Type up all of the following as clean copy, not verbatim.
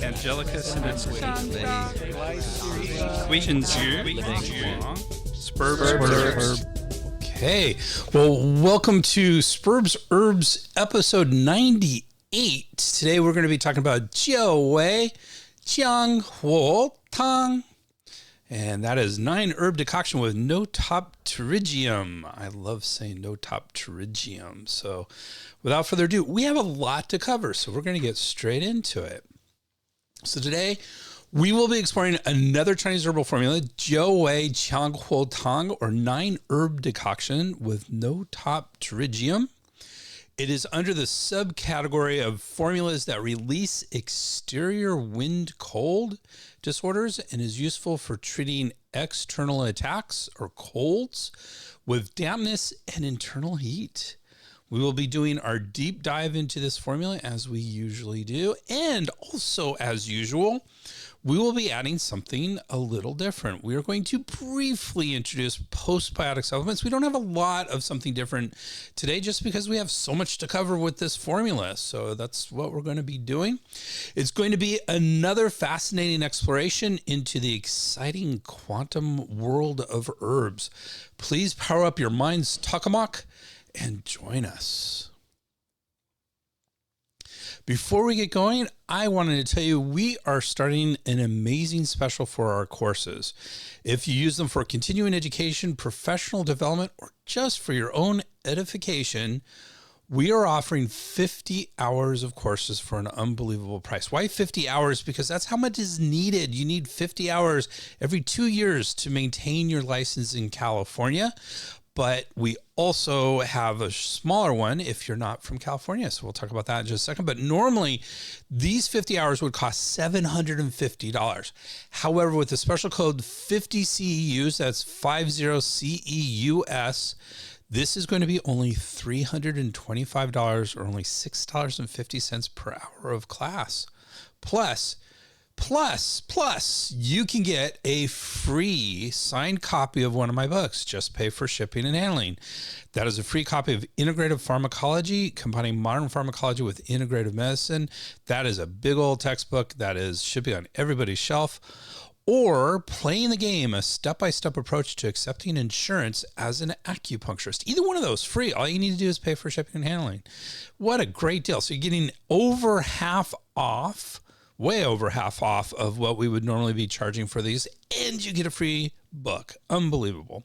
Angelica Spurb. Okay, well, welcome to Spurbs Herbs episode 98. Today we're going to be talking about Jiao Qiang Tāng, and that is Nine-Herb Decoction with Notopterygium. I love saying Notopterygium. So without further ado, we have a lot to cover, so we're going to get straight into it. So today we will be exploring another Chinese herbal formula, Jiao Qiang Tāng, or Nine-Herb Decoction with Notopterygium. It is under the subcategory of formulas that release exterior wind cold disorders and is useful for treating external attacks or colds with dampness and internal heat. We will be doing our deep dive into this formula as we usually do. And also, as usual, we will be adding something a little different. We are going to briefly introduce postbiotic supplements. We don't have a lot of something different today just because we have so much to cover with this formula. So that's what we're going to be doing. It's going to be another fascinating exploration into the exciting quantum world of herbs. Please power up your mind's tokamak and join us. Before we get going, I wanted to tell you we are starting an amazing special for our courses. If you use them for continuing education, professional development, or just for your own edification, we are offering 50 hours of courses for an unbelievable price. Why 50 hours? Because that's how much is needed. You need 50 hours every 2 years to maintain your license in California. But we also have a smaller one if you're not from California. So we'll talk about that in just a second. But normally, these 50 hours would cost $750. However, with the special code 50 CEUs, that's 50 CEUS, this is going to be only $325 or only $6.50 per hour of class. Plus, you can get a free signed copy of one of my books. Just pay for shipping and handling. That is a free copy of Integrative Pharmacology, combining modern pharmacology with integrative medicine. That is a big old textbook that should be on everybody's shelf. Or Playing the Game, a step-by-step approach to accepting insurance as an acupuncturist. Either one of those, free. All you need to do is pay for shipping and handling. What a great deal. So you're getting over half off, way over half off of what we would normally be charging for these, and you get a free book. Unbelievable.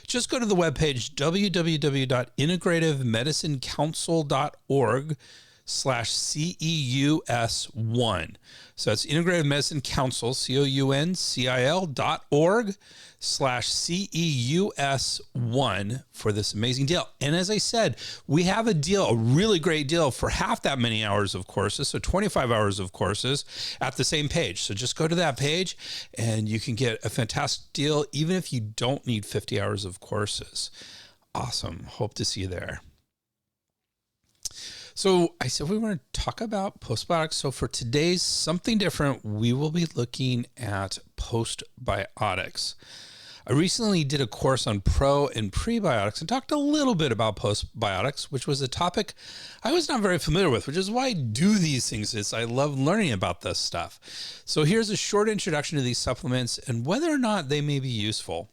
Just go to the webpage www.integrativemedicinecouncil.org/CEUS1. So that's Integrative Medicine Council, COUNCIL.org/CEUS1 for this amazing deal. And as I said, we have a deal, a really great deal for half that many hours of courses, so 25 hours of courses at the same page. So just go to that page and you can get a fantastic deal even if you don't need 50 hours of courses. Awesome. Hope to see you there. So I said we were going to talk about postbiotics. So for today's something different, we will be looking at postbiotics. I recently did a course on pro and prebiotics and talked a little bit about postbiotics, which was a topic I was not very familiar with, which is why I do these things. I love learning about this stuff. So here's a short introduction to these supplements and whether or not they may be useful.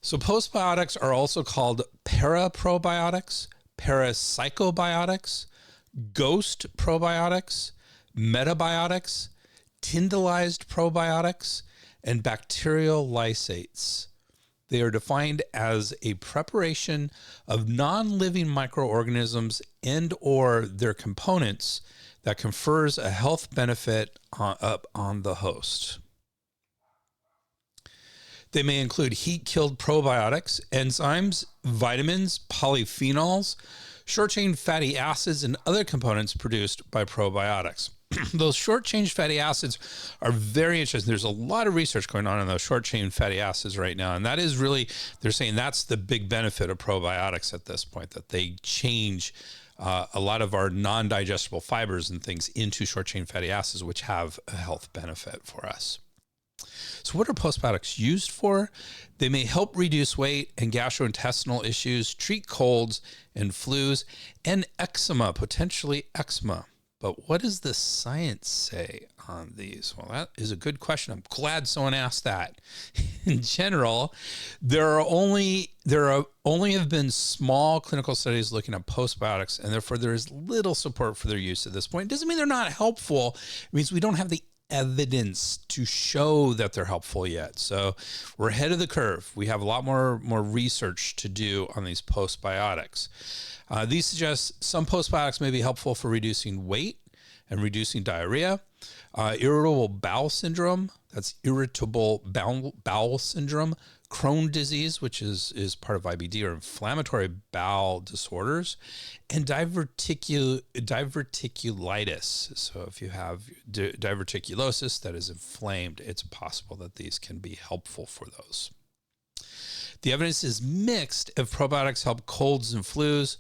So postbiotics are also called paraprobiotics, parapsychobiotics, ghost probiotics, metabiotics, tyndallized probiotics, and bacterial lysates. They are defined as a preparation of non-living microorganisms and or their components that confers a health benefit on the host. They may include heat-killed probiotics, enzymes, vitamins, polyphenols, short-chain fatty acids, and other components produced by probiotics. Those short-chain fatty acids are very interesting. There's a lot of research going on those short-chain fatty acids right now, and that is really, they're saying that's the big benefit of probiotics at this point, that they change a lot of our non-digestible fibers and things into short-chain fatty acids, which have a health benefit for us. So what are postbiotics used for? They may help reduce weight and gastrointestinal issues, treat colds and flus, and eczema, potentially eczema. But what does the science say on these? Well, that is a good question. I'm glad someone asked that. In general, there are only have been small clinical studies looking at postbiotics, and therefore there is little support for their use at this point. It doesn't mean they're not helpful. It means we don't have the evidence to show that they're helpful yet. So we're ahead of the curve. We have a lot more research to do on these postbiotics. These suggest some postbiotics may be helpful for reducing weight and reducing diarrhea. Irritable bowel syndrome, that's irritable bowel syndrome. Crohn's disease, which is part of IBD, or inflammatory bowel disorders, and diverticulitis. So if you have diverticulosis that is inflamed, it's possible that these can be helpful for those. The evidence is mixed if probiotics help colds and flus,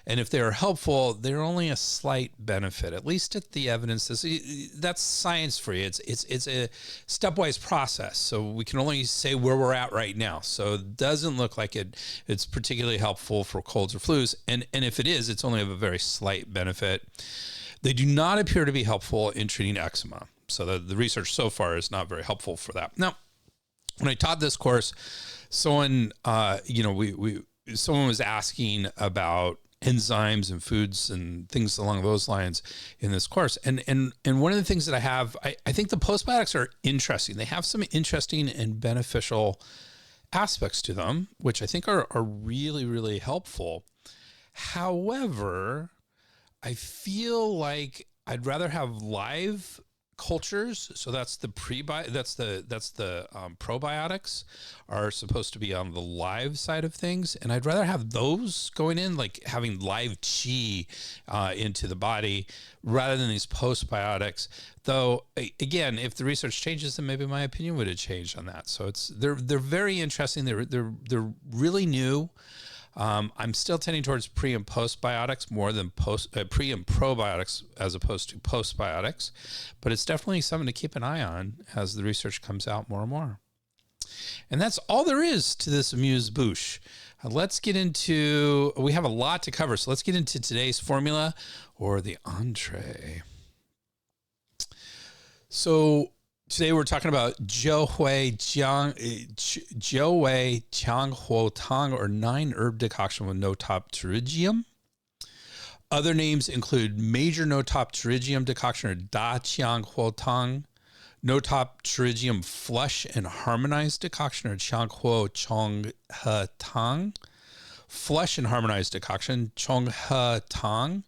and if they are helpful, they're only a slight benefit, at least at the evidence. That's science for you. It's a stepwise process, so we can only say where we're at right now. So it doesn't look like it's particularly helpful for colds or flus, and if it is, it's only of a very slight benefit. They do not appear to be helpful in treating eczema, so the research so far is not very helpful for that. Now, when I taught this course, someone, someone was asking about enzymes and foods and things along those lines in this course. And one of the things that I think the postbiotics are interesting. They have some interesting and beneficial aspects to them, which I think are really, really helpful. However, I feel like I'd rather have live cultures. So that's the probiotics are supposed to be on the live side of things, and I'd rather have those going in, like having live qi into the body, rather than these postbiotics. Though again, if the research changes, then maybe my opinion would have changed on that. So they're very interesting. They're really new. I'm still tending towards pre and postbiotics more than pre and probiotics as opposed to postbiotics, but it's definitely something to keep an eye on as the research comes out more and more. And that's all there is to this amuse-bouche. Let's get into, we have a lot to cover, so let's get into today's formula, or the entree. So today we're talking about Qiāng Huo Tang, or Nine-Herb Decoction with Notopterygium. Other names include Major Notopterygium Decoction, or Da Qiāng Huo Tang, Notopterygium Flush and Harmonized Decoction, or Qiāng Huo Chong He Tang, Flush and Harmonized Decoction, Chong He Tang,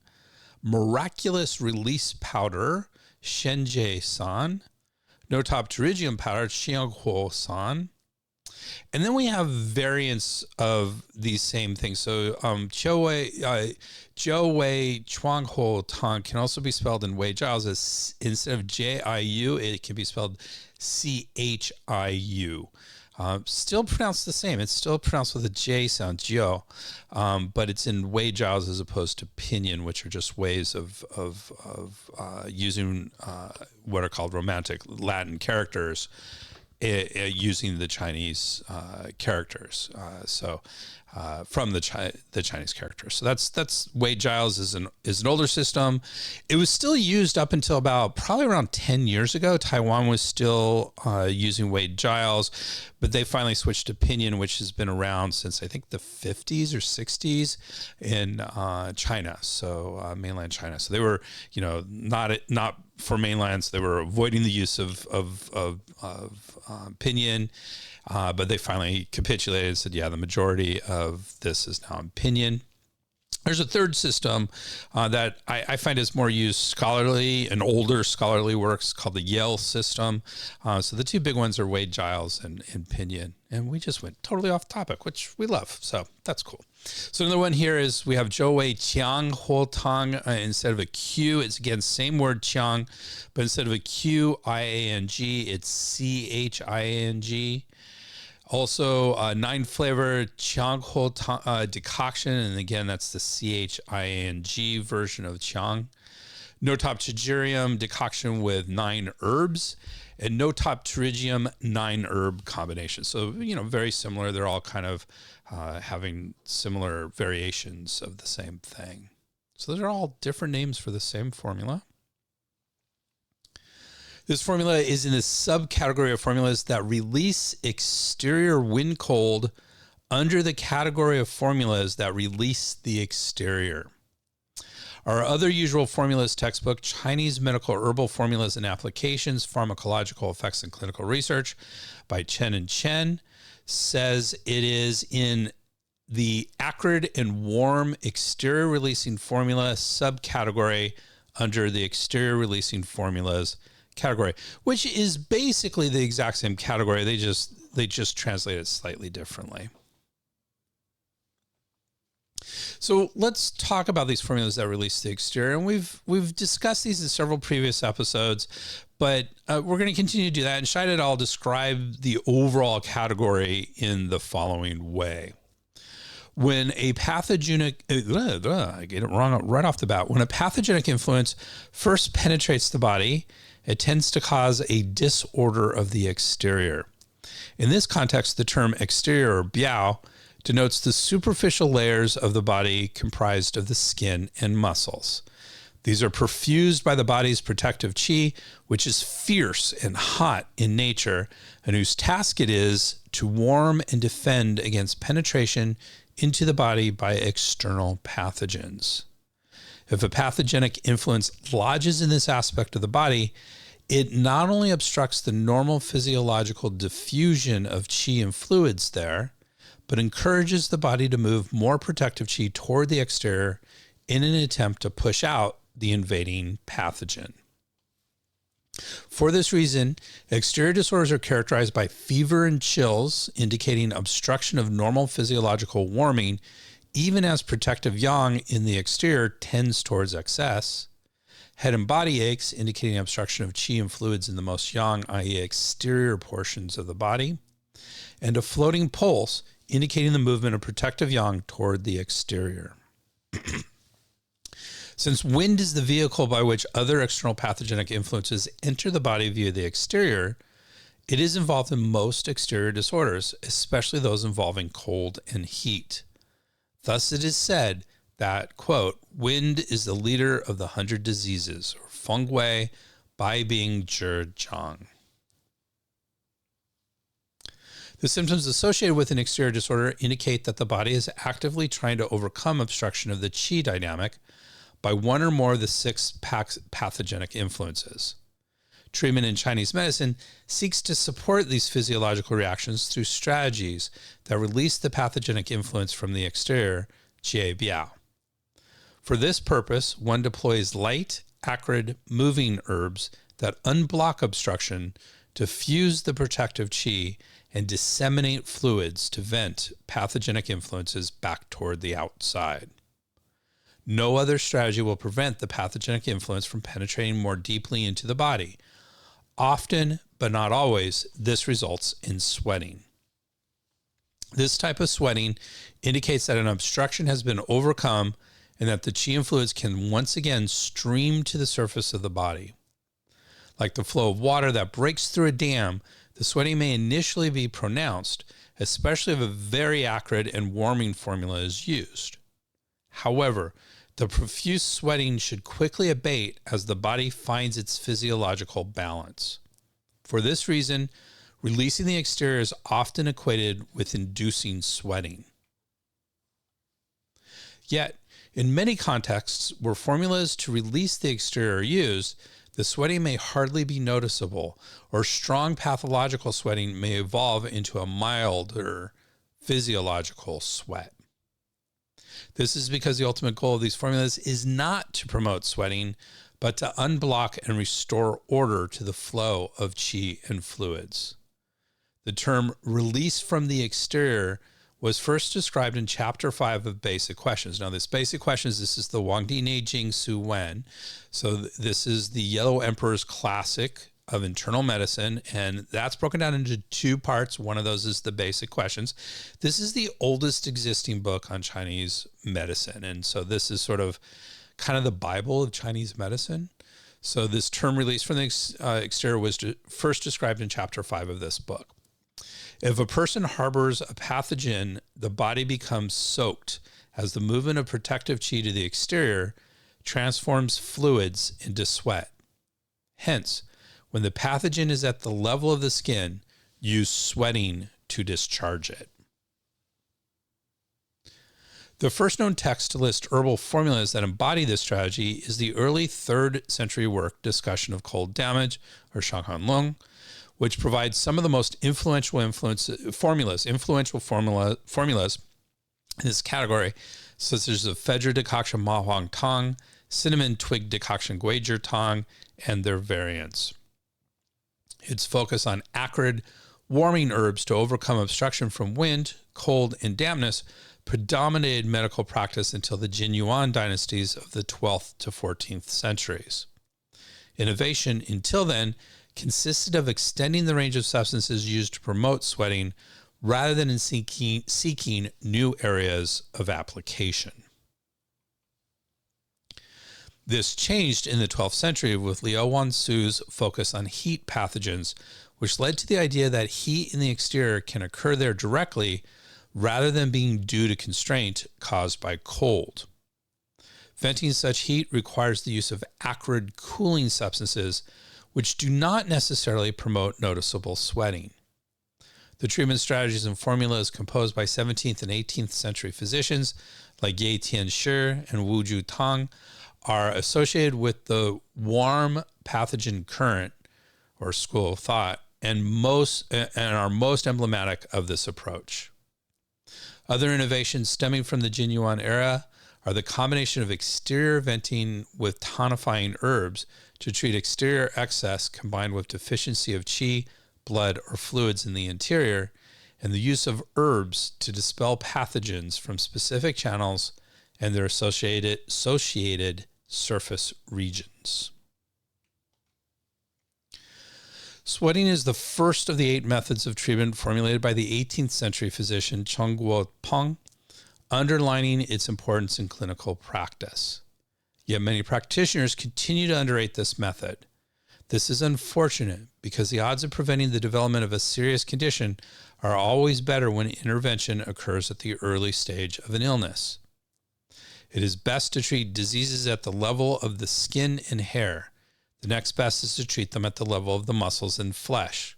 Miraculous Release Powder, Shenjie San, Notopterygium powder, Qiāng Huo San. And then we have variants of these same things. So Jiu Wei Chuang Huo Tang can also be spelled in Wei Giles as, instead of Jiu, it can be spelled Chiu. Still pronounced the same. It's still pronounced with a J sound, Jiu, but it's in Wei Giles as opposed to pinyin, which are just ways of using what are called romantic Latin characters, using the Chinese characters. From the Chinese characters. So that's Wei Giles is an older system. It was still used up until about probably around 10 years ago. Taiwan was still using Wei Giles, but they finally switched to pinyin, which has been around since I think the 50s or 60s in China. So mainland China. So they were, not for mainland. So they were avoiding the use of pinyin. But they finally capitulated and said, yeah, the majority of this is now in pinyin. There's a third system that I find is more used scholarly, and older scholarly works, called the Yale system. So the two big ones are Wei Giles and pinyin. And we just went totally off topic, which we love. So that's cool. So another one here is we have Jiu Wei Qiāng Huo Tang. Instead of a Q, it's again same word Qiāng, but instead of a Qiang, it's Chiang. Also, 9-flavor Qiāng Huo decoction, and again, that's the Chiang version of Qiāng. Notopterygium decoction with 9 herbs, and Notopterygium 9-herb combination. So, very similar. They're all kind of having similar variations of the same thing. So those are all different names for the same formula. This formula is in the subcategory of formulas that release exterior when cold under the category of formulas that release the exterior. Our other usual formulas textbook, Chinese Medical Herbal Formulas and Applications, Pharmacological Effects and Clinical Research by Chen and Chen, says it is in the acrid and warm exterior releasing formula subcategory under the exterior releasing formulas category, which is basically the exact same category. They just translate it slightly differently. So let's talk about these formulas that release the exterior. And we've discussed these in several previous episodes, but we're going to continue to do that. And Shai et al. Describe the overall category in the following way. When a pathogenic, I get it wrong right off the bat. When a pathogenic influence first penetrates the body, it tends to cause a disorder of the exterior. In this context, the term exterior, or biao, denotes the superficial layers of the body comprised of the skin and muscles. These are perfused by the body's protective qi, which is fierce and hot in nature, and whose task it is to warm and defend against penetration into the body by external pathogens. If a pathogenic influence lodges in this aspect of the body, it not only obstructs the normal physiological diffusion of qi and fluids there, but encourages the body to move more protective qi toward the exterior in an attempt to push out the invading pathogen. For this reason, exterior disorders are characterized by fever and chills, indicating obstruction of normal physiological warming, even as protective yang in the exterior tends towards excess, head and body aches, indicating obstruction of qi and fluids in the most yang, i.e. exterior portions of the body, and a floating pulse, indicating the movement of protective yang toward the exterior. Since wind is the vehicle by which other external pathogenic influences enter the body via the exterior, it is involved in most exterior disorders, especially those involving cold and heat. Thus it is said that, quote, wind is the leader of the 100 diseases, or feng wei, bai bing zhi zhang. The symptoms associated with an exterior disorder indicate that the body is actively trying to overcome obstruction of the qi dynamic by one or more of the 6 pathogenic influences. Treatment in Chinese medicine seeks to support these physiological reactions through strategies that release the pathogenic influence from the exterior, jie biao. For this purpose, one deploys light, acrid, moving herbs that unblock obstruction to fuse the protective qi and disseminate fluids to vent pathogenic influences back toward the outside. No other strategy will prevent the pathogenic influence from penetrating more deeply into the body. Often, but not always, this results in sweating. This type of sweating indicates that an obstruction has been overcome and that the qi and fluids can once again stream to the surface of the body. Like the flow of water that breaks through a dam, the sweating may initially be pronounced, especially if a very acrid and warming formula is used. However, the profuse sweating should quickly abate as the body finds its physiological balance. For this reason, releasing the exterior is often equated with inducing sweating. Yet, in many contexts where formulas to release the exterior are used, the sweating may hardly be noticeable, or strong pathological sweating may evolve into a milder physiological sweat. This is because the ultimate goal of these formulas is not to promote sweating, but to unblock and restore order to the flow of qi and fluids. The term release from the exterior was first described in Chapter 5 of Basic Questions. Now, this Basic Questions, this is the Wangdi Neijing Su Wen. So this is the Yellow Emperor's Classic of Internal Medicine, and that's broken down into 2 parts. One of those is the Basic Questions. This is the oldest existing book on Chinese medicine, and so this is sort of kind of the Bible of Chinese medicine. So this term release from the exterior was first described in Chapter 5 of this book. If a person harbors a pathogen, the body becomes soaked as the movement of protective qi to the exterior transforms fluids into sweat. Hence, When the pathogen is at the level of the skin, use sweating to discharge it. The first known text to list herbal formulas that embody this strategy is the early 3rd century work Discussion of Cold Damage, or Shanghanlong, which provides some of the most influential formulas in this category, such as the Fedra decoction Ma Huang Tang, cinnamon twig decoction Guizhi Tang, and their variants. Its focus on acrid, warming herbs to overcome obstruction from wind, cold, and dampness predominated medical practice until the Jin Yuan dynasties of the 12th to 14th centuries. Innovation until then consisted of extending the range of substances used to promote sweating rather than in seeking new areas of application. This changed in the 12th century with Liu Wansu's focus on heat pathogens, which led to the idea that heat in the exterior can occur there directly rather than being due to constraint caused by cold. Venting such heat requires the use of acrid cooling substances, which do not necessarily promote noticeable sweating. The treatment strategies and formulas composed by 17th and 18th century physicians like Ye Tianshi and Wu Ju Tang are associated with the warm pathogen current or school of thought and are most emblematic of this approach. Other innovations stemming from the Jin Yuan era are the combination of exterior venting with tonifying herbs to treat exterior excess combined with deficiency of qi, blood, or fluids in the interior, and the use of herbs to dispel pathogens from specific channels and their associated surface regions. Sweating is the first of the 8 methods of treatment formulated by the 18th century physician Cheng Guopeng, underlining its importance in clinical practice. Yet many practitioners continue to underrate this method. This is unfortunate because the odds of preventing the development of a serious condition are always better when intervention occurs at the early stage of an illness. It is best to treat diseases at the level of the skin and hair. The next best is to treat them at the level of the muscles and flesh.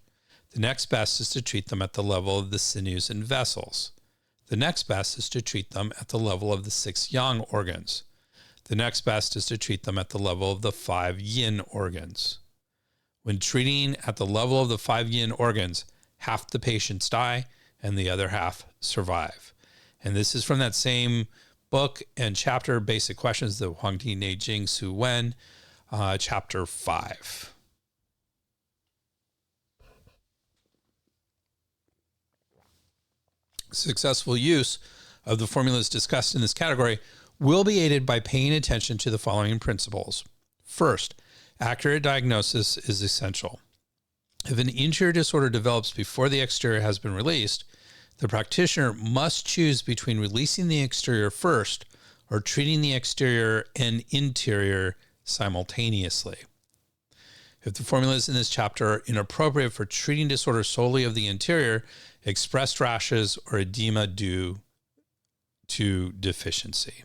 The next best is to treat them at the level of the sinews and vessels. The next best is to treat them at the level of the 6 yang organs. The next best is to treat them at the level of the 5 yin organs. When treating at the level of the 5 yin organs, half the patients die and the other half survive. And this is from that same book and chapter, Basic Questions, the Huangdi Neijing Su Wen, chapter 5. Successful use of the formulas discussed in this category will be aided by paying attention to the following principles. First, accurate diagnosis is essential. If an interior disorder develops before the exterior has been released, the practitioner must choose between releasing the exterior first or treating the exterior and interior simultaneously. If the formulas in this chapter are inappropriate for treating disorders solely of the interior, expressed rashes or edema due to deficiency.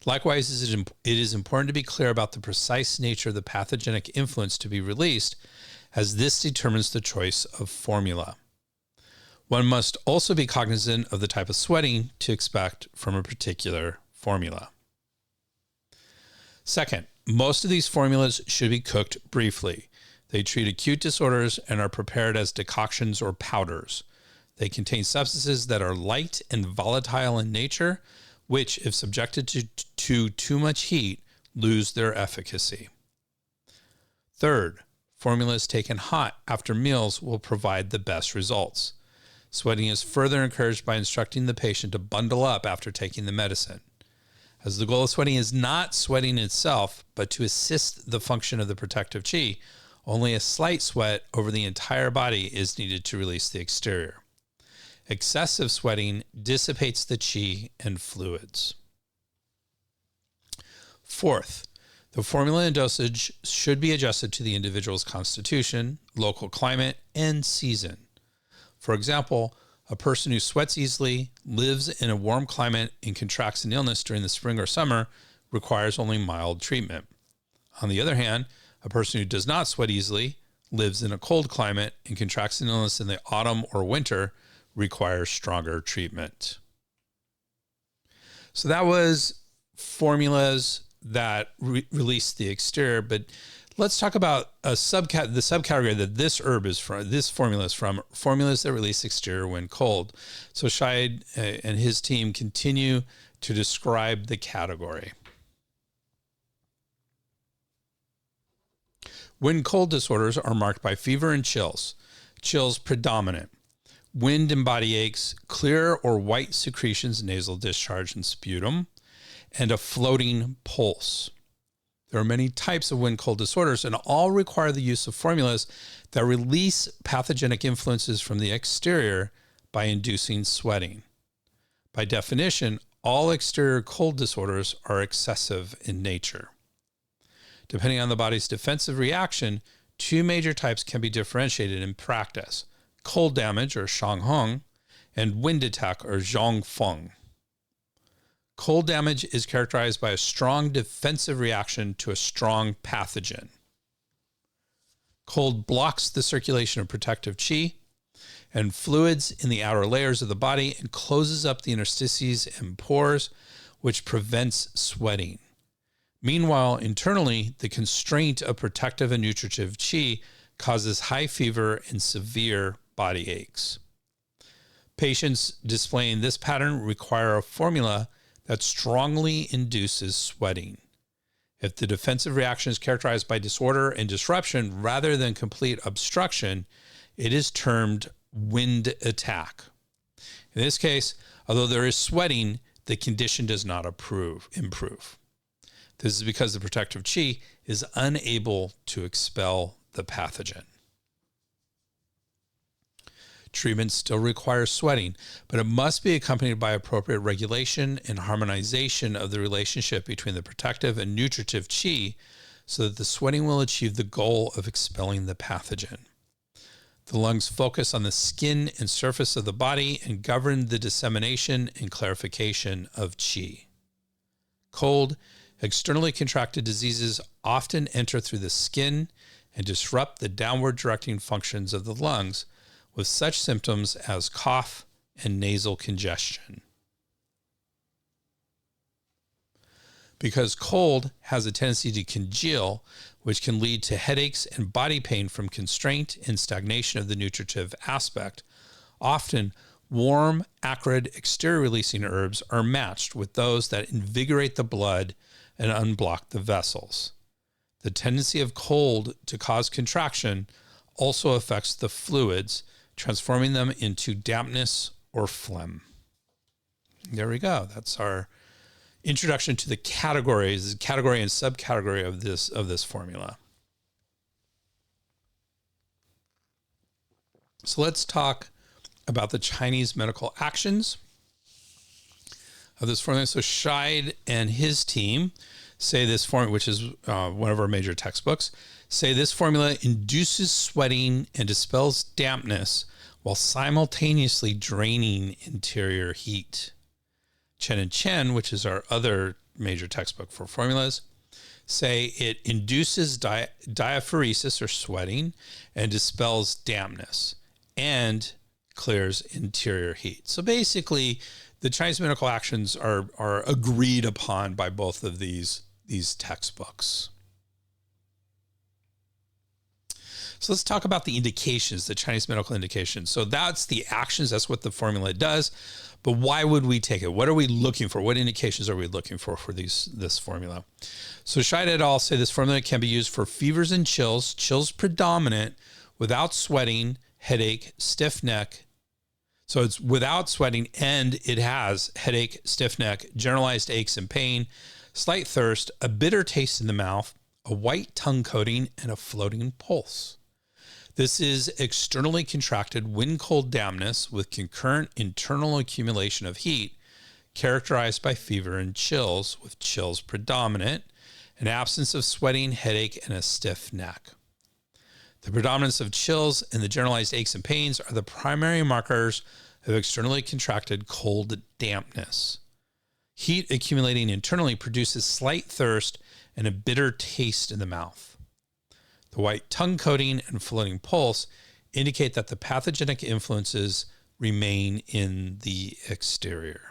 Likewise, it is important to be clear about the precise nature of the pathogenic influence to be released, as this determines the choice of formula. One must also be cognizant of the type of sweating to expect from a particular formula. Second, most of these formulas should be cooked briefly. They treat acute disorders and are prepared as decoctions or powders. They contain substances that are light and volatile in nature, which, if subjected to too much heat, lose their efficacy. Third, formulas taken hot after meals will provide the best results. Sweating is further encouraged by instructing the patient to bundle up after taking the medicine. As the goal of sweating is not sweating itself, but to assist the function of the protective qi, only a slight sweat over the entire body is needed to release the exterior. Excessive sweating dissipates the qi and fluids. Fourth, the formula and dosage should be adjusted to the individual's constitution, local climate, and season. For example, a person who sweats easily, lives in a warm climate, and contracts an illness during the spring or summer requires only mild treatment. On the other hand, A person who does not sweat easily, lives in a cold climate, and contracts an illness in the autumn or winter requires stronger treatment. So that was formulas that release the exterior, but let's talk about the subcategory that this herb is from, this formula is from, formulas that release exterior when cold. So Scheid and his team continue to describe the category. Wind cold disorders are marked by fever and chills predominant, wind and body aches, clear or white secretions, nasal discharge and sputum, and a floating pulse. There are many types of wind cold disorders, and all require the use of formulas that release pathogenic influences from the exterior by inducing sweating. By definition, all exterior cold disorders are excessive in nature. Depending on the body's defensive reaction, two major types can be differentiated in practice: cold damage, or Shanghong, and wind attack, or Zhongfeng. Cold damage is characterized by a strong defensive reaction to a strong pathogen. Cold blocks the circulation of protective qi and fluids in the outer layers of the body and closes up the interstices and pores, which prevents sweating. Meanwhile, internally, the constraint of protective and nutritive qi causes high fever and severe body aches. Patients displaying this pattern require a formula that strongly induces sweating. If the defensive reaction is characterized by disorder and disruption rather than complete obstruction, it is termed wind attack. In this case, although there is sweating, the condition does not improve. This is because the protective qi is unable to expel the pathogen. Treatment still requires sweating, but it must be accompanied by appropriate regulation and harmonization of the relationship between the protective and nutritive qi so that the sweating will achieve the goal of expelling the pathogen. The lungs focus on the skin and surface of the body and govern the dissemination and clarification of qi. Cold, externally contracted diseases often enter through the skin and disrupt the downward directing functions of the lungs, with such symptoms as cough and nasal congestion. Because cold has a tendency to congeal, which can lead to headaches and body pain from constraint and stagnation of the nutritive aspect, often warm, acrid, exterior-releasing herbs are matched with those that invigorate the blood and unblock the vessels. The tendency of cold to cause contraction also affects the fluids, transforming them into dampness or phlegm. There we go. That's our introduction to the categories, category and subcategory of this formula. So let's talk about the Chinese medical actions of this formula. So Scheid and his team say this formula, which is one of our major textbooks, say this formula induces sweating and dispels dampness while simultaneously draining interior heat. Chen and Chen, which is our other major textbook for formulas, say it induces diaphoresis or sweating and dispels dampness and clears interior heat. So basically, the Chinese medical actions are agreed upon by both of these textbooks. So let's talk about the indications, the Chinese medical indications. So that's the actions, that's what the formula does. But why would we take it? What are we looking for? What indications are we looking for this formula? So Scheid et al. Say this formula can be used for fevers and chills predominant, without sweating, headache, stiff neck. So it's without sweating and it has headache, stiff neck, generalized aches and pain, slight thirst, a bitter taste in the mouth, a white tongue coating, and a floating pulse. This is externally contracted wind-cold dampness with concurrent internal accumulation of heat, characterized by fever and chills, with chills predominant, an absence of sweating, headache, and a stiff neck. The predominance of chills and the generalized aches and pains are the primary markers of externally contracted cold dampness. Heat accumulating internally produces slight thirst and a bitter taste in the mouth. The white tongue coating and floating pulse indicate that the pathogenic influences remain in the exterior.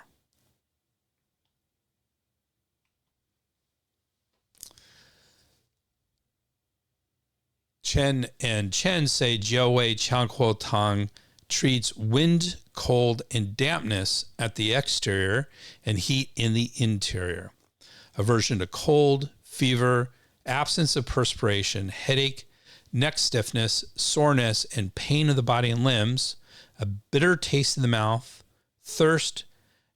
Chen and Chen say Jiaowei Qiāng Tang treats wind, cold, and dampness at the exterior and heat in the interior. Aversion to cold, fever, absence of perspiration, headache, neck stiffness, soreness, and pain of the body and limbs, a bitter taste in the mouth, thirst,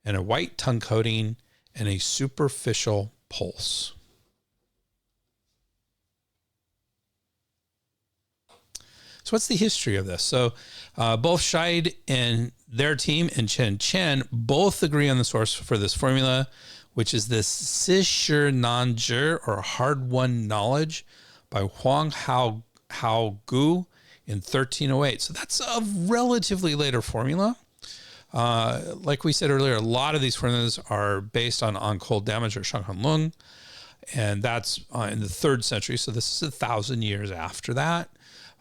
and a white tongue coating, and a superficial pulse. So what's the history of this? So both Scheid and their team and Chen both agree on the source for this formula, which is this Sishi Nanzhi, or hard-won knowledge, by Huang Hao Gu in 1308. So that's a relatively later formula. Like we said earlier, a lot of these formulas are based on cold damage or Shanghan Lung, and that's in the 3rd century. So this is 1,000 years after that.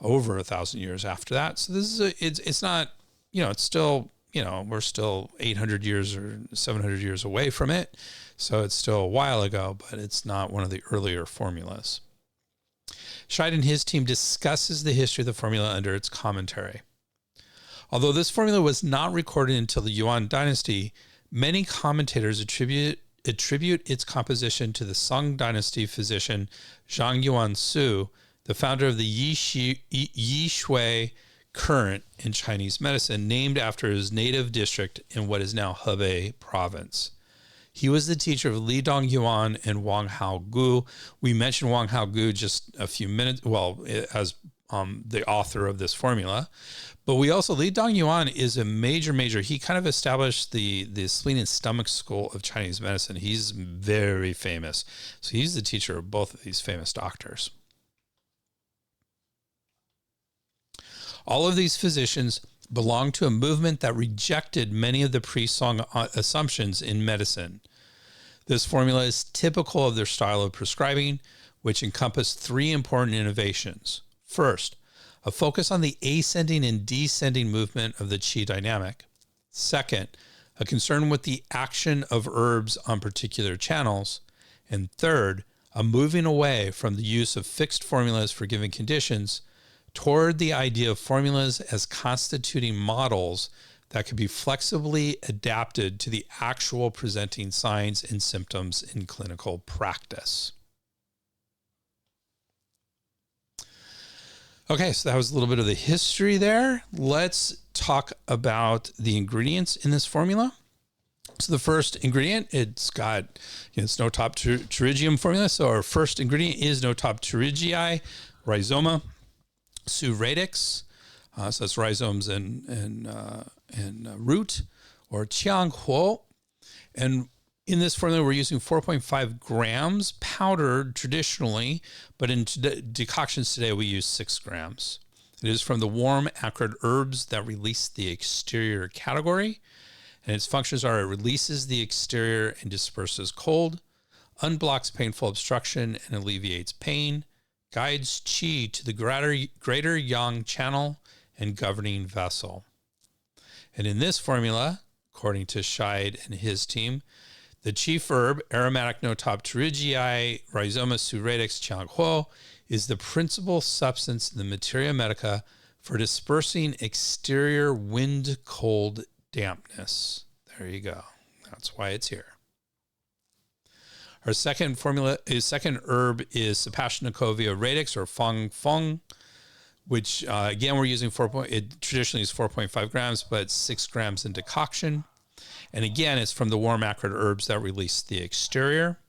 Over 1,000 years after that. So this is it's not, it's still, we're still 800 years or 700 years away from it. So it's still a while ago, but it's not one of the earlier formulas. Scheid and his team discusses the history of the formula under its commentary. Although this formula was not recorded until the Yuan dynasty, many commentators attribute its composition to the Song dynasty physician Zhang Yuansu, the founder of the Yi Shui current in Chinese medicine, named after his native district in what is now Hebei province. He was the teacher of Li Dongyuan and Wang Haogu. We mentioned Wang Haogu just a few minutes, as the author of this formula. But we also, Li Dongyuan is a major, he kind of established the spleen and stomach school of Chinese medicine. He's very famous. So he's the teacher of both of these famous doctors. All of these physicians belong to a movement that rejected many of the pre-Song assumptions in medicine. This formula is typical of their style of prescribing, which encompassed 3 important innovations. First, a focus on the ascending and descending movement of the qi dynamic. Second, a concern with the action of herbs on particular channels. And third, a moving away from the use of fixed formulas for given conditions toward the idea of formulas as constituting models that could be flexibly adapted to the actual presenting signs and symptoms in clinical practice. Okay, so that was a little bit of the history there. Let's talk about the ingredients in this formula. So the first ingredient, it's Notopterygium formula. So our first ingredient is Notopterygii rhizoma subradix, so that's rhizomes and root, or Qiāng huo. And in this formula, we're using 4.5 grams powdered traditionally, but in decoctions today, we use 6 grams. It is from the warm, acrid herbs that release the exterior category, and its functions are it releases the exterior and disperses cold, unblocks painful obstruction and alleviates pain, guides qi to the greater yang channel and governing vessel. And in this formula, according to Scheid and his team, the chief herb, aromatic Notopterygii rhizoma subradix Qiāng huo, is the principal substance in the materia medica for dispersing exterior wind, cold, dampness. There you go. That's why it's here. Our second herb is Sapashnacovia radix, or feng feng, which again we're using traditionally is 4.5 grams, but 6 grams in decoction. And again, it's from the warm acrid herbs that release the exterior.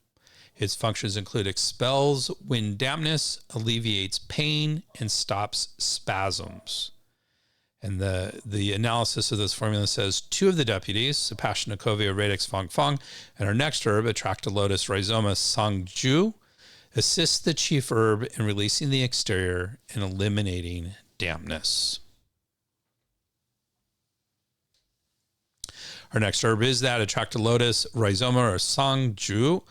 Its functions include expels wind dampness, alleviates pain, and stops spasms. And the analysis of this formula says 2 of the deputies, Sapashnacovia radix feng feng, and our next herb, Atractylotus rhizoma sangju, assist the chief herb in releasing the exterior and eliminating dampness. Our next herb is that Atractylotus rhizoma, or sangju.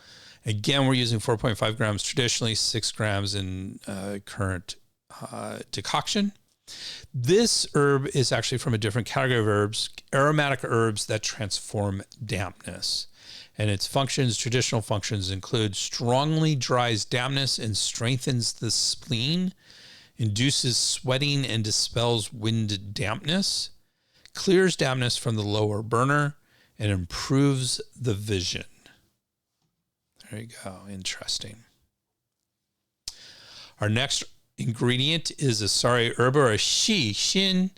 Again, we're using 4.5 grams traditionally, 6 grams in current Decoction. This herb is actually from a different category of herbs, aromatic herbs that transform dampness. And its functions, traditional functions, include strongly dries dampness and strengthens the spleen, induces sweating and dispels wind dampness, clears dampness from the lower burner, and improves the vision. There you go. Interesting. Our next ingredient is a sari herb or a xin.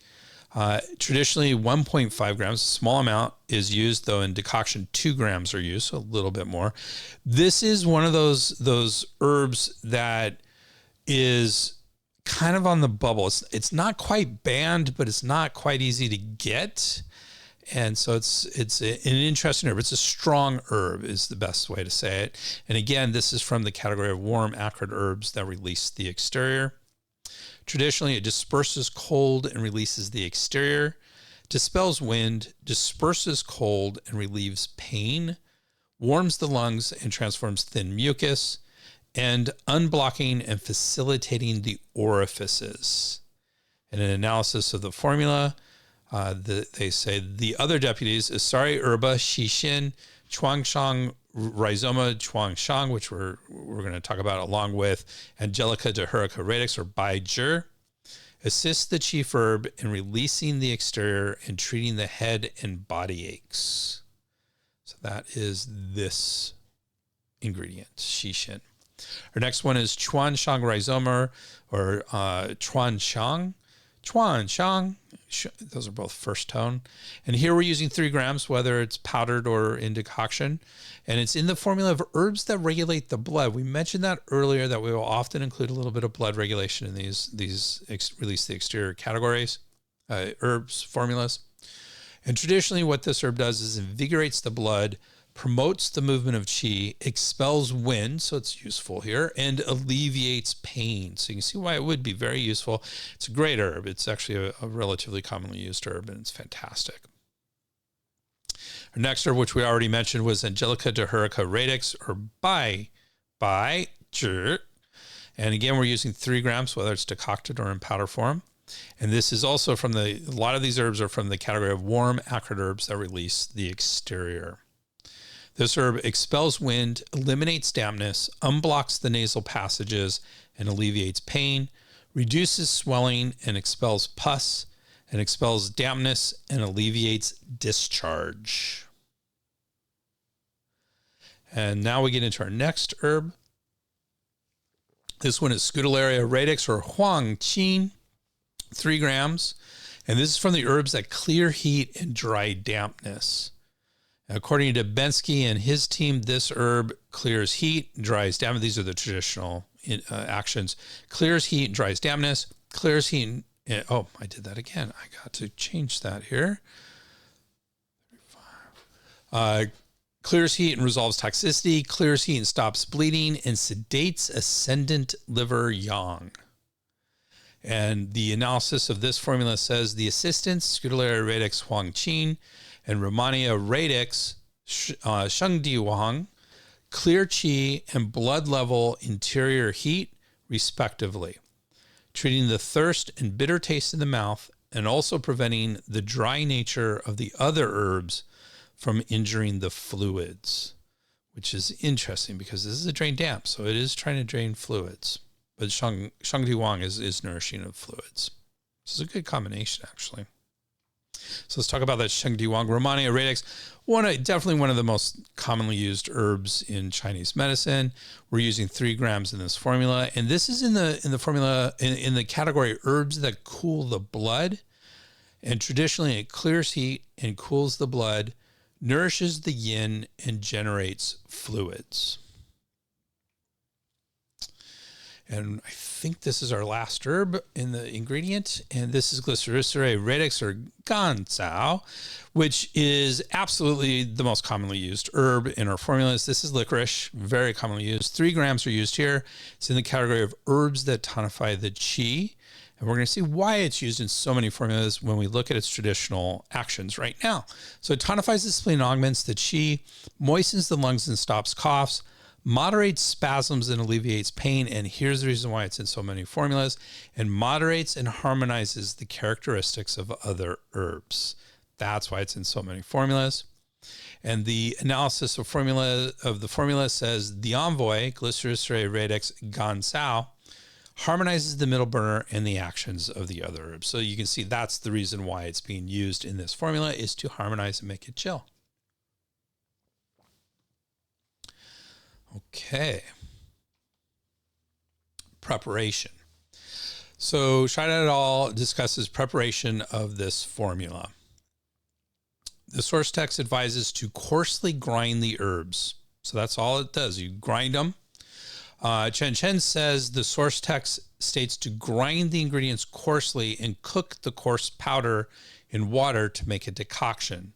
Traditionally 1.5 grams, a small amount is used, though in decoction 2 grams are used, so a little bit more. This is one of those herbs that is kind of on the bubble. It's not quite banned, but it's not quite easy to get. And so it's an interesting herb. It's a strong herb is the best way to say it. And again, this is from the category of warm, acrid herbs that release the exterior. Traditionally, it disperses cold and releases the exterior, dispels wind, disperses cold and relieves pain, warms the lungs and transforms thin mucus, and unblocking and facilitating the orifices. In an analysis of the formula, they say the other deputies is sari herba, xixin, chuangshang rhizoma, chuangshang, which we're going to talk about along with Angelica dehurica radix or bai zhi, assists the chief herb in releasing the exterior and treating the head and body aches. So that is this ingredient, xixin. Our next one is chuanshang rhizoma or chuanshang. Those are both first tone. And here we're using 3 grams, whether it's powdered or in decoction. And it's in the formula of herbs that regulate the blood. We mentioned that earlier, that we will often include a little bit of blood regulation in these release the exterior categories, herbs, formulas. And traditionally what this herb does is invigorates the blood, promotes the movement of qi, expels wind, so it's useful here, and alleviates pain. So you can see why it would be very useful. It's a great herb. It's actually a relatively commonly used herb, and it's fantastic. Our next herb, which we already mentioned, was Angelica dehurica radix, or bai zhi. And again, we're using 3 grams, whether it's decocted or in powder form. And this is also from a lot of these herbs are from the category of warm, acrid herbs that release the exterior. This herb expels wind, eliminates dampness, unblocks the nasal passages, and alleviates pain, reduces swelling and expels pus, and expels dampness and alleviates discharge. And now we get into our next herb. This one is Scutellaria radix or Huang Qin, 3 grams. And this is from the herbs that clear heat and dry dampness. According to Bensky and his team, this herb clears heat, dries dampness. These are the traditional actions. Clears heat, dries dampness, clears heat. Oh, I did that again. I got to change that here. Clears heat and resolves toxicity, clears heat and stops bleeding, and sedates ascendant liver yang. And the analysis of this formula says the assistants, Scutellaria radix Huang Qin, and Rehmannia radix, Shengdi Wang, clear qi and blood level interior heat, respectively, treating the thirst and bitter taste in the mouth, and also preventing the dry nature of the other herbs from injuring the fluids, which is interesting because this is a drain damp, so it is trying to drain fluids. But Shengdi Wang is nourishing of fluids. This is a good combination, actually. So let's talk about that Shengdi Wang. Rehmannia radix, definitely one of the most commonly used herbs in Chinese medicine. We're using 3 grams in this formula, and this is in the formula in the category herbs that cool the blood. And traditionally, it clears heat and cools the blood, nourishes the yin, and generates fluids. And I think this is our last herb in the ingredient, and this is Glycericerae radix or Ganzao, which is absolutely the most commonly used herb in our formulas. This is licorice, very commonly used. 3 grams are used here. It's in the category of herbs that tonify the qi, and we're going to see why it's used in so many formulas when we look at its traditional actions right now. So it tonifies the spleen, augments the qi, moistens the lungs and stops coughs, moderates spasms and alleviates pain, and here's the reason why it's in so many formulas, and moderates and harmonizes the characteristics of other herbs. That's why it's in so many formulas. And the analysis of the formula says the envoy, Glycericerae radix gansao, harmonizes the middle burner and the actions of the other herbs. So you can see that's the reason why it's being used in this formula, is to harmonize and make it chill. Okay. Preparation. So Shai et al. Discusses preparation of this formula. The source text advises to coarsely grind the herbs. So that's all it does. You grind them. Chen says the source text states to grind the ingredients coarsely and cook the coarse powder in water to make a decoction.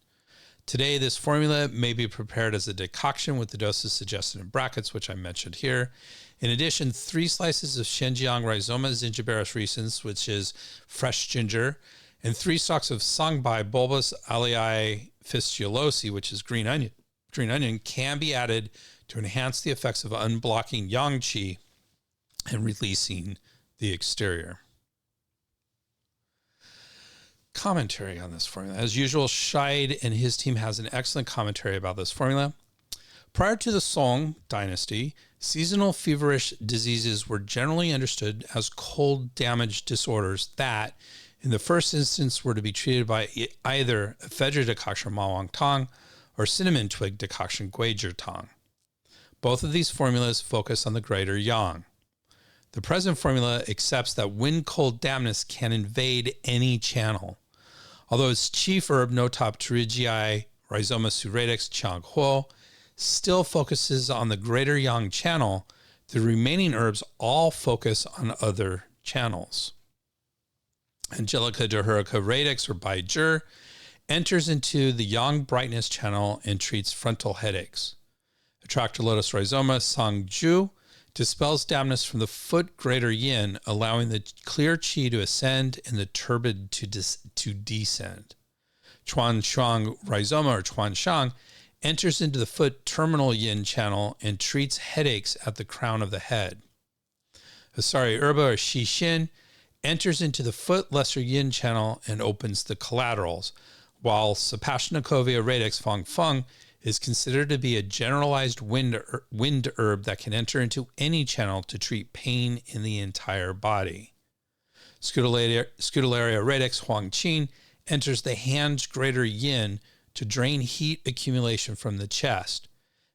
Today, this formula may be prepared as a decoction with the doses suggested in brackets, which I mentioned here. In addition, 3 slices of Shenjiang Rhizoma zingiberis recens, which is fresh ginger, and 3 stalks of Sangbai bulbous alii fistulosi, which is green onion, can be added to enhance the effects of unblocking yang qi and releasing the exterior. Commentary on this formula. As usual, Scheid and his team has an excellent commentary about this formula. Prior to the Song dynasty, seasonal feverish diseases were generally understood as cold damage disorders that, in the first instance, were to be treated by either ephedra decoction mawang tang or cinnamon twig decoction guizhi tang. Both of these formulas focus on the greater yang. The present formula accepts that wind cold dampness can invade any channel. Although its chief herb, Notopterygium Rhizoma radix Qiāng huo, still focuses on the greater yang channel, the remaining herbs all focus on other channels. Angelica dohurica radix, or Bai Zhi, enters into the yang brightness channel and treats frontal headaches. Attractor lotus rhizoma Sangju dispels dampness from the foot greater yin, allowing the clear qi to ascend and the turbid to descend. Chuanshuang rhizoma, or Chuanshuang, enters into the foot terminal yin channel and treats headaches at the crown of the head. Asari herba, or Xixin, enters into the foot lesser yin channel and opens the collaterals, while Sapashnikovia radix Fang Feng is considered to be a generalized wind herb that can enter into any channel to treat pain in the entire body. Scutellaria radix Huangqin enters the hand's greater yin to drain heat accumulation from the chest.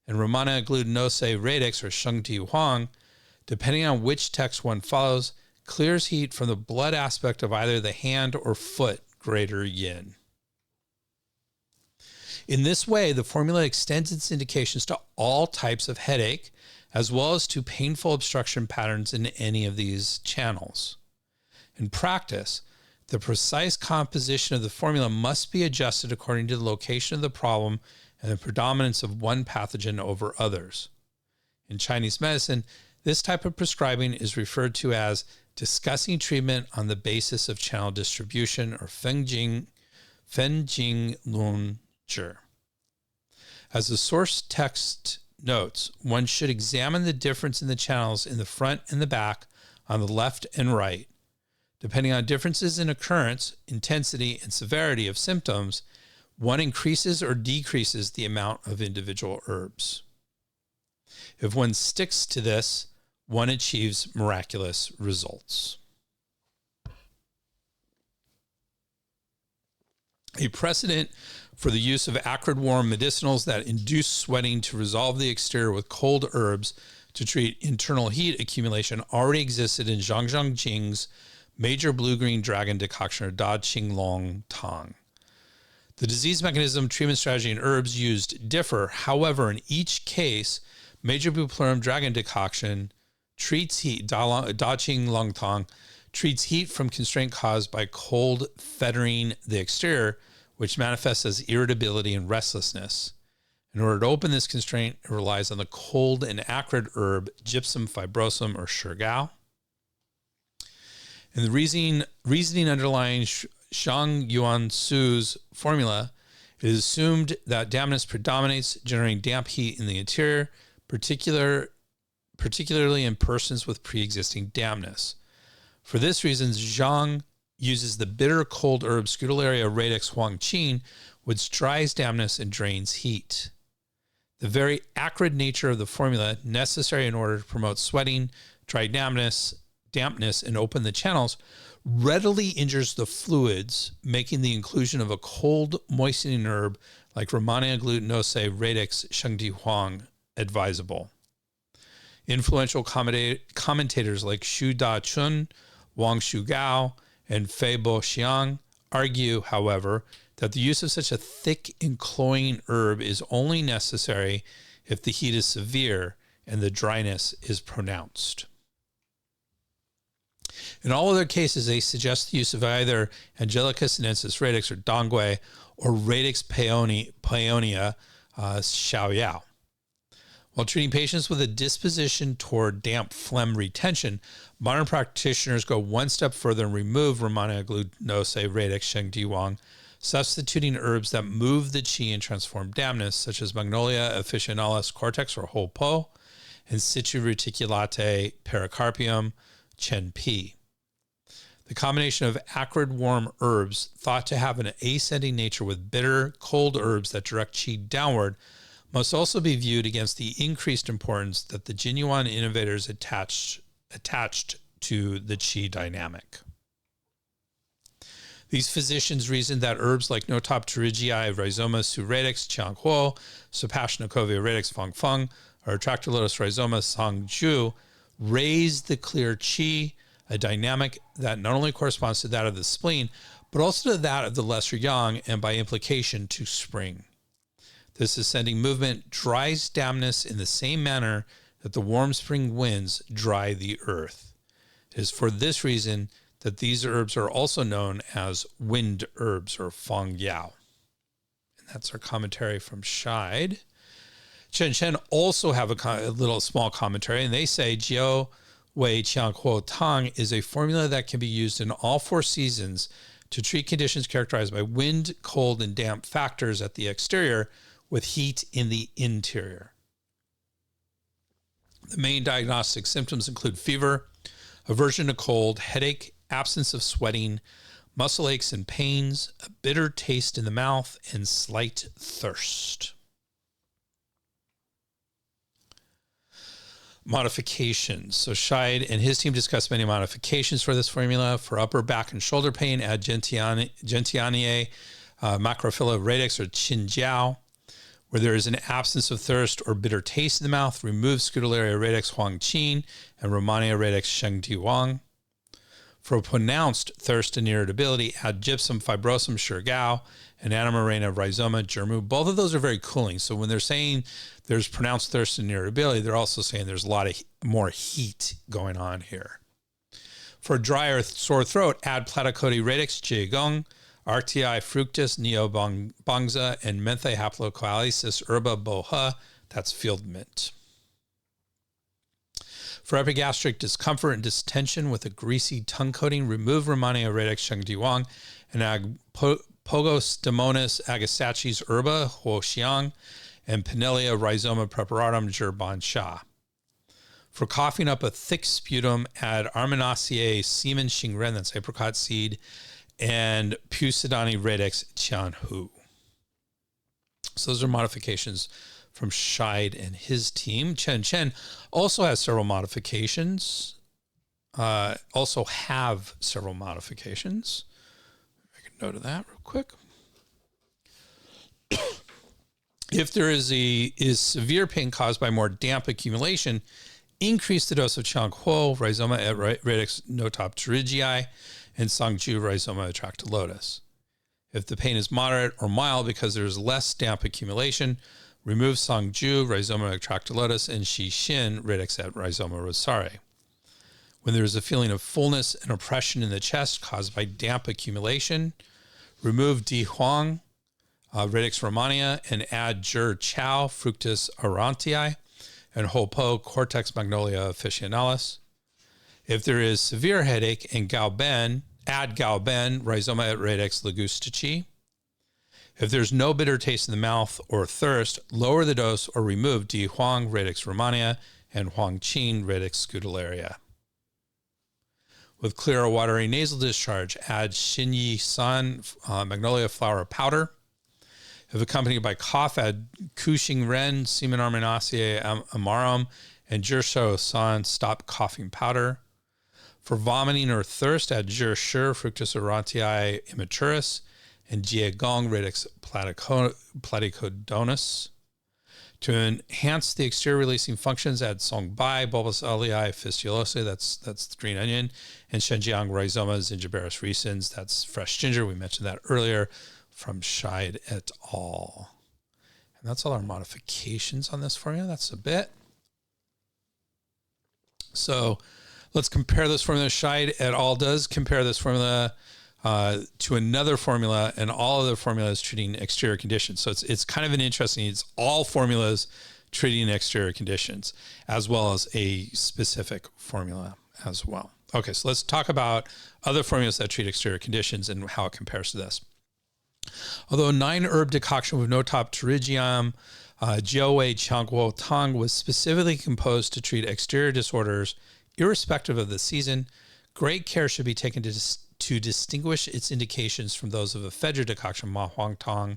And Romana glutinosae radix, or Shengti Huang, depending on which text one follows, clears heat from the blood aspect of either the hand or foot greater yin. In this way, the formula extends its indications to all types of headache, as well as to painful obstruction patterns in any of these channels. In practice, the precise composition of the formula must be adjusted according to the location of the problem and the predominance of one pathogen over others. In Chinese medicine, this type of prescribing is referred to as discussing treatment on the basis of channel distribution, or Fenjing Lun. As the source text notes, one should examine the difference in the channels in the front and the back, on the left and right. Depending on differences in occurrence, intensity, and severity of symptoms, one increases or decreases the amount of individual herbs. If one sticks to this, one achieves miraculous results. A precedent for the use of acrid warm medicinals that induce sweating to resolve the exterior with cold herbs to treat internal heat accumulation already existed in Zhangzhang Jing's major blue-green dragon decoction, or Da Qing Long Tang. The disease mechanism, treatment strategy, and herbs used differ. However, in each case, major blue pleurum dragon decoction treats heat, Da Qing Long Tang, treats heat from constraint caused by cold fettering the exterior, which manifests as irritability and restlessness. In order to open this constraint, it relies on the cold and acrid herb Gypsum fibrosum, or Shirgao. And the reasoning underlying Shang Yuan Su's formula, it is assumed that dampness predominates, generating damp heat in the interior, particularly in persons with pre-existing dampness. For this reason, Qiāng uses the bitter cold herb Scutellaria radix huangqin, which dries dampness and drains heat. The very acrid nature of the formula, necessary in order to promote sweating, dry dampness, and open the channels, readily injures the fluids, making the inclusion of a cold moistening herb like Rehmannia glutinose radix shengdi huang advisable. Influential commentators like Xu Da Chun, Wang Shugao, and Fei Bo Qiang argue, however, that the use of such a thick and cloying herb is only necessary if the heat is severe and the dryness is pronounced. In all other cases, they suggest the use of either Angelica sinensis radix or Dongui or radix paeonia xiaoyao. While treating patients with a disposition toward damp phlegm retention, modern practitioners go one step further and remove Rehmannia glutinose radix shengdi huang, substituting herbs that move the qi and transform dampness, such as Magnolia officinalis cortex or whole po, and Citrus reticulate pericarpium, chen pi. The combination of acrid warm herbs, thought to have an ascending nature with bitter cold herbs that direct qi downward, must also be viewed against the increased importance that the genuine innovators attached to the qi dynamic. These physicians reasoned that herbs like Notopterygium, Rhizoma radix, Qiāng Huo, Sapassionicovia radix, Feng Feng, or Atractylotus rhizoma, Sang Ju, raise the clear qi, a dynamic that not only corresponds to that of the spleen, but also to that of the lesser yang, and by implication to spring. This ascending movement dries dampness in the same manner that the warm spring winds dry the earth. It is for this reason that these herbs are also known as wind herbs or feng yao. And that's our commentary from Scheid. Chen also have a little small commentary, and they say Jiao Wei Qiang Huo Tang is a formula that can be used in all four seasons to treat conditions characterized by wind, cold, and damp factors at the exterior with heat in the interior. The main diagnostic symptoms include fever, aversion to cold, headache, absence of sweating, muscle aches and pains, a bitter taste in the mouth, and slight thirst. Modifications. So Scheid and his team discussed many modifications for this formula. For upper back and shoulder pain, add Gentianae, Macrophylla radix, or Qinjiao. Where there is an absence of thirst or bitter taste in the mouth, remove Scutellaria radix huangqin and Rehmannia radix shengdi huang. For pronounced thirst and irritability, add Gypsum fibrosum shirgao and Anamorena rhizoma germu. Both of those are very cooling. So when they're saying there's pronounced thirst and irritability, they're also saying there's a lot of more heat going on here. For dry or sore throat, add Platycody radix Qiāng, Arctii fructus neobangza, and Menthe haplocoalysis herba boha, that's field mint. For epigastric discomfort and distension with a greasy tongue coating, remove Rehmannia radix shengdi huang and add Pogostemmonus agastaches herba huo qiāng and Pinellia rhizoma preparatum gerban sha. For coughing up a thick sputum, add Armanaceae semen xingren, that's apricot seed, and Pusidani radix Qian Hu. So those are modifications from Scheid and his team. Chen also has several modifications. I can note of that real quick. If there is severe pain caused by more damp accumulation, increase the dose of Qiāng Huo, Rhizoma et radix Notopterygium, and Sangju rhizoma atractylotus. If the pain is moderate or mild because there is less damp accumulation, remove Sangju rhizoma atractylotus and Shixin radix et rhizoma rosare. When there is a feeling of fullness and oppression in the chest caused by damp accumulation, remove Di Huang, radix Rehmannia, and add Jur Chow fructus aurantii and Hopo cortex magnolia officinalis. If there is severe headache and Gao Ben, add Gao Ben, Rhizoma et radix ligustici. If there's no bitter taste in the mouth or thirst, lower the dose or remove Di Huang radix romania and Huang Qin radix scutellaria. With clear or watery nasal discharge, add Xinyi San magnolia flower powder. If accompanied by cough, add Cushing Ren, Semen Arminaceae amarum, and Jirsho San stop coughing powder. For vomiting or thirst, add Jirsho Fructus aurantii immaturis and Jiegong radix platycodonus. To enhance the exterior releasing functions, add Songbai, bulbous alii fistulosa, that's green onion, and Shenjiang rhizoma zingiberis recens, that's fresh ginger. We mentioned that earlier from Scheid et al. And that's all our modifications on this formula. That's a bit. So let's compare this formula. Scheid et al. Does compare this formula to another formula, and all other formulas treating exterior conditions. So it's kind of an interesting, it's all formulas treating exterior conditions, as well as a specific formula as well. Okay, so let's talk about other formulas that treat exterior conditions and how it compares to this. Although Nine-Herb Decoction with Notopterygium, Jiaowei Qiāng Tāng was specifically composed to treat exterior disorders, irrespective of the season, great care should be taken to distinguish its indications from those of ephedra decoction, Ma Huang Tang,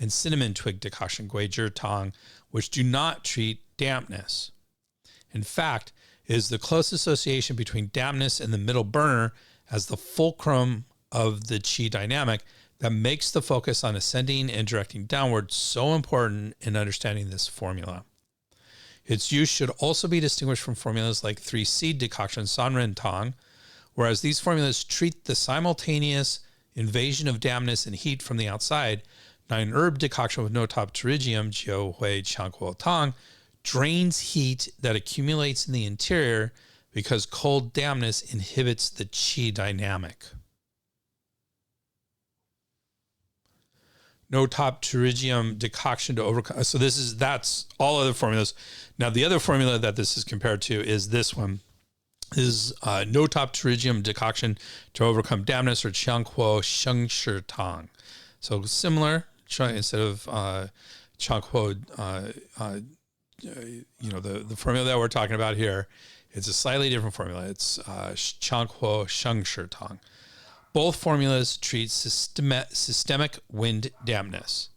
and cinnamon twig decoction, Gui Zhi Tang, which do not treat dampness. In fact, it is the close association between dampness and the middle burner as the fulcrum of the qi dynamic that makes the focus on ascending and directing downward so important in understanding this formula. Its use should also be distinguished from formulas like three-seed decoction, Sanren Tang, whereas these formulas treat the simultaneous invasion of dampness and heat from the outside. Nine-Herb Decoction with Notopterygium, Jiaowei Qiāng Tāng, drains heat that accumulates in the interior because cold dampness inhibits the qi dynamic. Notopterygium decoction to overcome. So that's all other formulas. Now the other formula that this is compared to is this one. Is Notopterygium decoction to overcome dampness, or Qiāng Sheng Shi Tang. So similar, instead of Qiāng the formula that we're talking about here, it's a slightly different formula. It's Qiāng Sheng Shi Tang. Both formulas treat systemic wind dampness.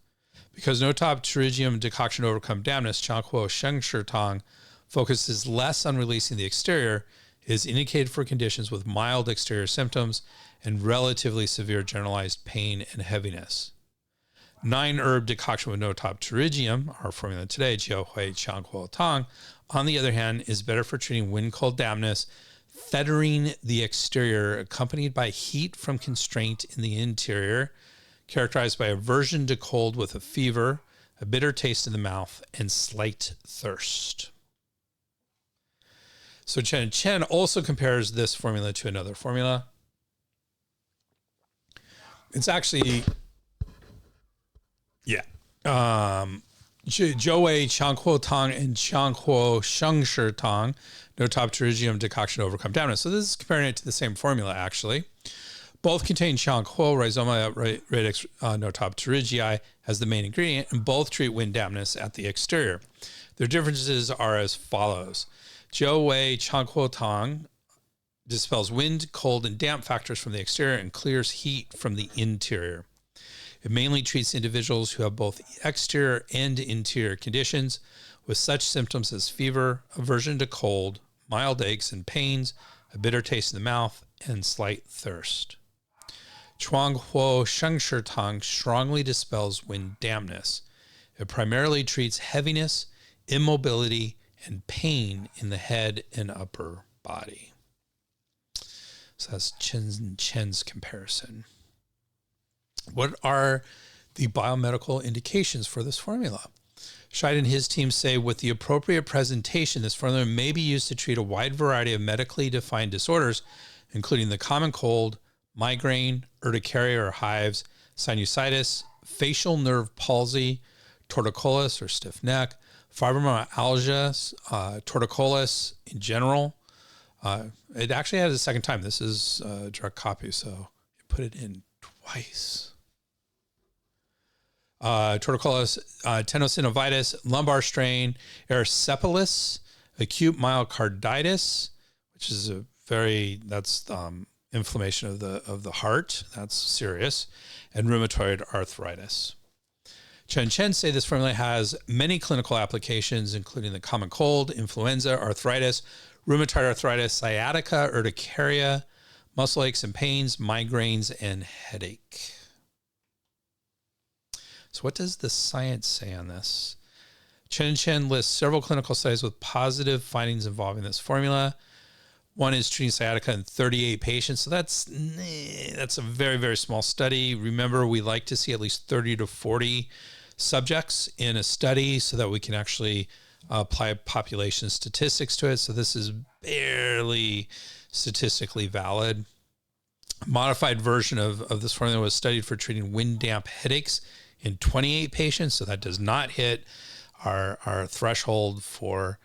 Because Notopterygium decoction to overcome dampness, Qiāng Sheng Shi Tang focuses less on releasing the exterior, is indicated for conditions with mild exterior symptoms and relatively severe generalized pain and heaviness. Nine-Herb Decoction with Notopterygium, our formula today, Jiaowei Qiāng Tāng, on the other hand, is better for treating wind-cold dampness, fettering the exterior, accompanied by heat from constraint in the interior, characterized by aversion to cold with a fever, a bitter taste in the mouth, and slight thirst. So Chen also compares this formula to another formula. It's actually, Jiaowei Qiāng Tāng and Qiāng Sheng Shi Tang, Notopterygium decoction to overcome dampness. So this is comparing it to the same formula, actually. Both contain Qiāng rhizoma radix Notopterygii as the main ingredient, and both treat wind dampness at the exterior. Their differences are as follows. Jiaowei Qiāng Tāng dispels wind, cold, and damp factors from the exterior and clears heat from the interior. It mainly treats individuals who have both exterior and interior conditions with such symptoms as fever, aversion to cold, mild aches and pains, a bitter taste in the mouth, and slight thirst. Qiāng Sheng Shi Tang strongly dispels wind dampness. It primarily treats heaviness, immobility, and pain in the head and upper body. So that's Chen's comparison. What are the biomedical indications for this formula? Scheid and his team say with the appropriate presentation, this formula may be used to treat a wide variety of medically defined disorders, including the common cold, migraine, urticaria or hives, sinusitis, facial nerve palsy, torticollis or stiff neck, fibromyalgia, torticollis in general. It actually has a second time. This is a direct copy, so you put it in twice. torticollis tenosynovitis, lumbar strain, erysipelas, acute myocarditis, which is that's inflammation of the heart. That's serious, and rheumatoid arthritis. Chen say this formula has many clinical applications, including the common cold, influenza, arthritis, rheumatoid arthritis, sciatica, urticaria, muscle aches and pains, migraines, and headache. So what does the science say on this? Chen lists several clinical studies with positive findings involving this formula. One is treating sciatica in 38 patients. So that's a very, very small study. Remember, we like to see at least 30 to 40 subjects in a study so that we can actually apply population statistics to it. So this is barely statistically valid. A modified version of this formula was studied for treating wind damp headaches in 28 patients. So that does not hit our threshold for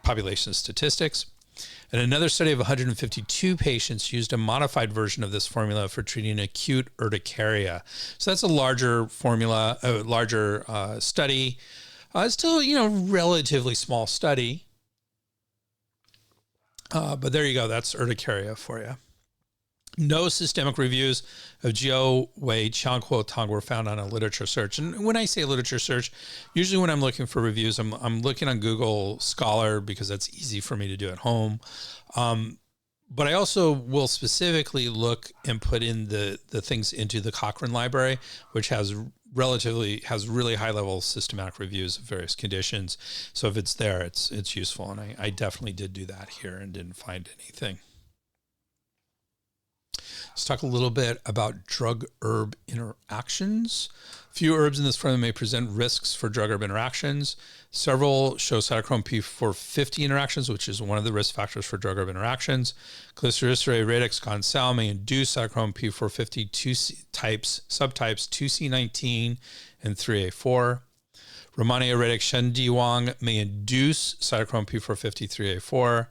population statistics. And another study of 152 patients used a modified version of this formula for treating acute urticaria. So that's a larger formula, a larger study. Still, relatively small study. But there you go. That's urticaria for you. No systemic reviews of Jiao Wei Qiang Huo Tang were found on a literature search. And when I say literature search, usually when I'm looking for reviews, I'm looking on Google Scholar because that's easy for me to do at home. But I also will specifically look and put in the things into the Cochrane Library, which has really high level systematic reviews of various conditions. So if it's there, it's useful. And I definitely did do that here and didn't find anything. Let's talk a little bit about drug-herb interactions. Few herbs in this formula may present risks for drug-herb interactions. Several show cytochrome P450 interactions, which is one of the risk factors for drug-herb interactions. Glycyrrhizide radix gonsul may induce cytochrome P450 subtypes 2C19 and 3A4. Romania radix shendiwang may induce cytochrome P450 3A4.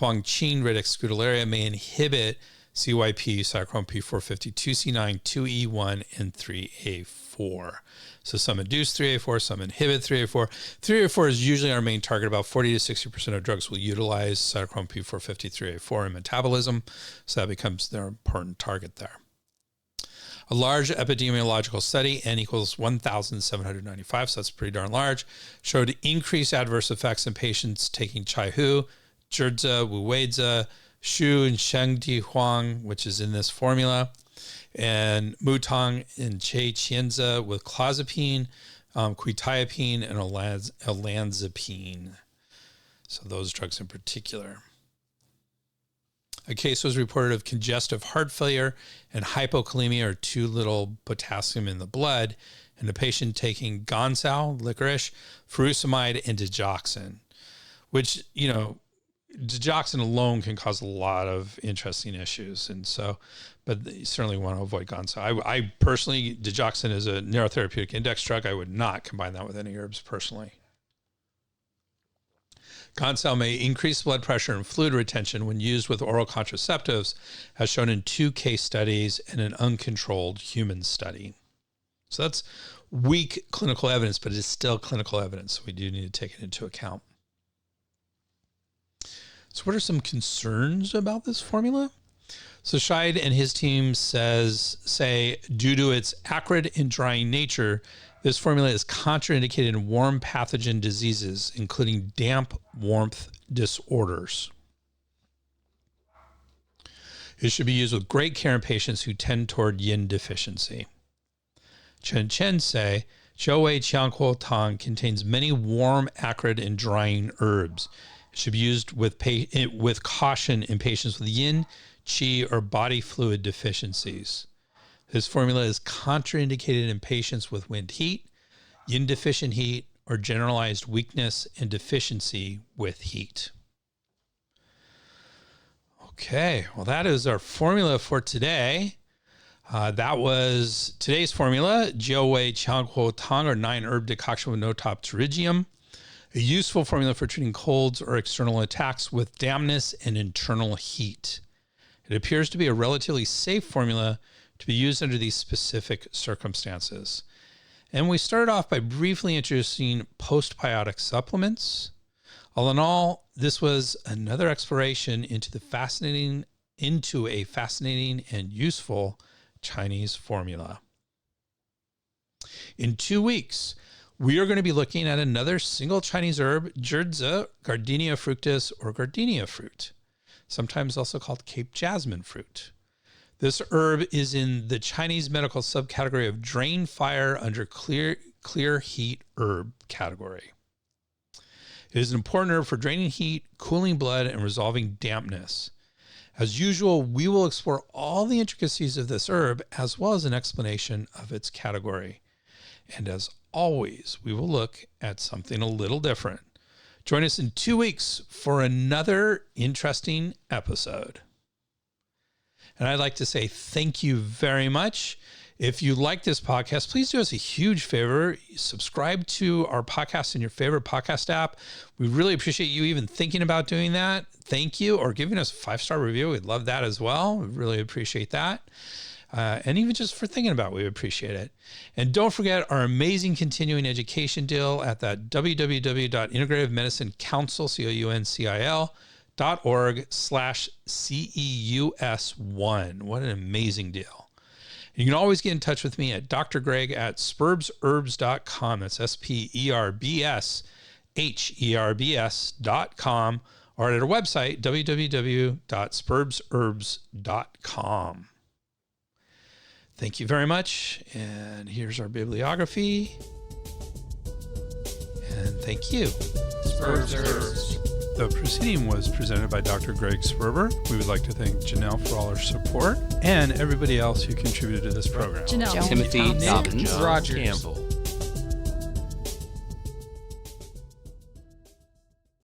Huangqin radix scutellaria may inhibit CYP, cytochrome P450, 2C9, 2E1, and 3A4. So some induce 3A4, some inhibit 3A4. 3A4 is usually our main target. About 40 to 60% of drugs will utilize cytochrome P450, 3A4 in metabolism. So that becomes their important target there. A large epidemiological study, N equals 1,795, so that's pretty darn large, showed increased adverse effects in patients taking Chaihu, Zhizhe, Wuweizi, Shu and Shengdi Huang, which is in this formula, and Mutang and Che Qianzi with clozapine, quetiapine, and olanzapine. So those drugs in particular. A case was reported of congestive heart failure and hypokalemia, or too little potassium in the blood, in a patient taking gonsul, licorice, furosemide, and digoxin, which, digoxin alone can cause a lot of interesting issues. And so, but you certainly want to avoid gonsul. I personally, digoxin is a neurotherapeutic index drug. I would not combine that with any herbs personally. Gonsul may increase blood pressure and fluid retention when used with oral contraceptives, as shown in 2 case studies and an uncontrolled human study. So that's weak clinical evidence, but it is still clinical evidence. So we do need to take it into account. So what are some concerns about this formula? So Scheid and his team say, due to its acrid and drying nature, this formula is contraindicated in warm pathogen diseases, including damp warmth disorders. It should be used with great care in patients who tend toward yin deficiency. Chen say, Jiao Wei Qiang Huo Tang contains many warm, acrid, and drying herbs. It should be used with caution in patients with yin, qi, or body fluid deficiencies. This formula is contraindicated in patients with wind heat, yin deficient heat, or generalized weakness and deficiency with heat. Okay, well, that is our formula for today. That was today's formula, Jiao Wei Qiang Huo Tang, or Nine-Herb Decoction with Notopterygium. A useful formula for treating colds or external attacks with dampness and internal heat. It appears to be a relatively safe formula to be used under these specific circumstances. And we started off by briefly introducing postbiotic supplements. All in all, this was another exploration into a fascinating and useful Chinese formula. In 2 weeks, we are going to be looking at another single Chinese herb, Zhizi, Gardenia fructus, or gardenia fruit, sometimes also called Cape jasmine fruit. This herb is in the Chinese medical subcategory of drain fire under clear heat herb category. It is an important herb for draining heat, cooling blood, and resolving dampness. As usual, we will explore all the intricacies of this herb as well as an explanation of its category. And as always, we will look at something a little different. Join us in 2 weeks for another interesting episode. And I'd like to say thank you very much. If you like this podcast, please do us a huge favor. Subscribe to our podcast in your favorite podcast app. We really appreciate you even thinking about doing that. Thank you. Or giving us a 5-star review. We'd love that as well. We really appreciate that. And even just for thinking about it, we appreciate it. And don't forget our amazing continuing education deal at that www.integrativeMedicineCouncil.org/CEUS1. What an amazing deal. You can always get in touch with me at Dr. Greg at spurbsherbs.com. That's SPERBSHERBS.com, or at our website, www.spurbsherbs.com. Thank you very much. And here's our bibliography. And thank you. Spurbs Herbs. The proceeding was presented by Dr. Greg Sperber. We would like to thank Janelle for all her support and everybody else who contributed to this program. Janelle. Timothy Dobbins. Rogers. Campbell.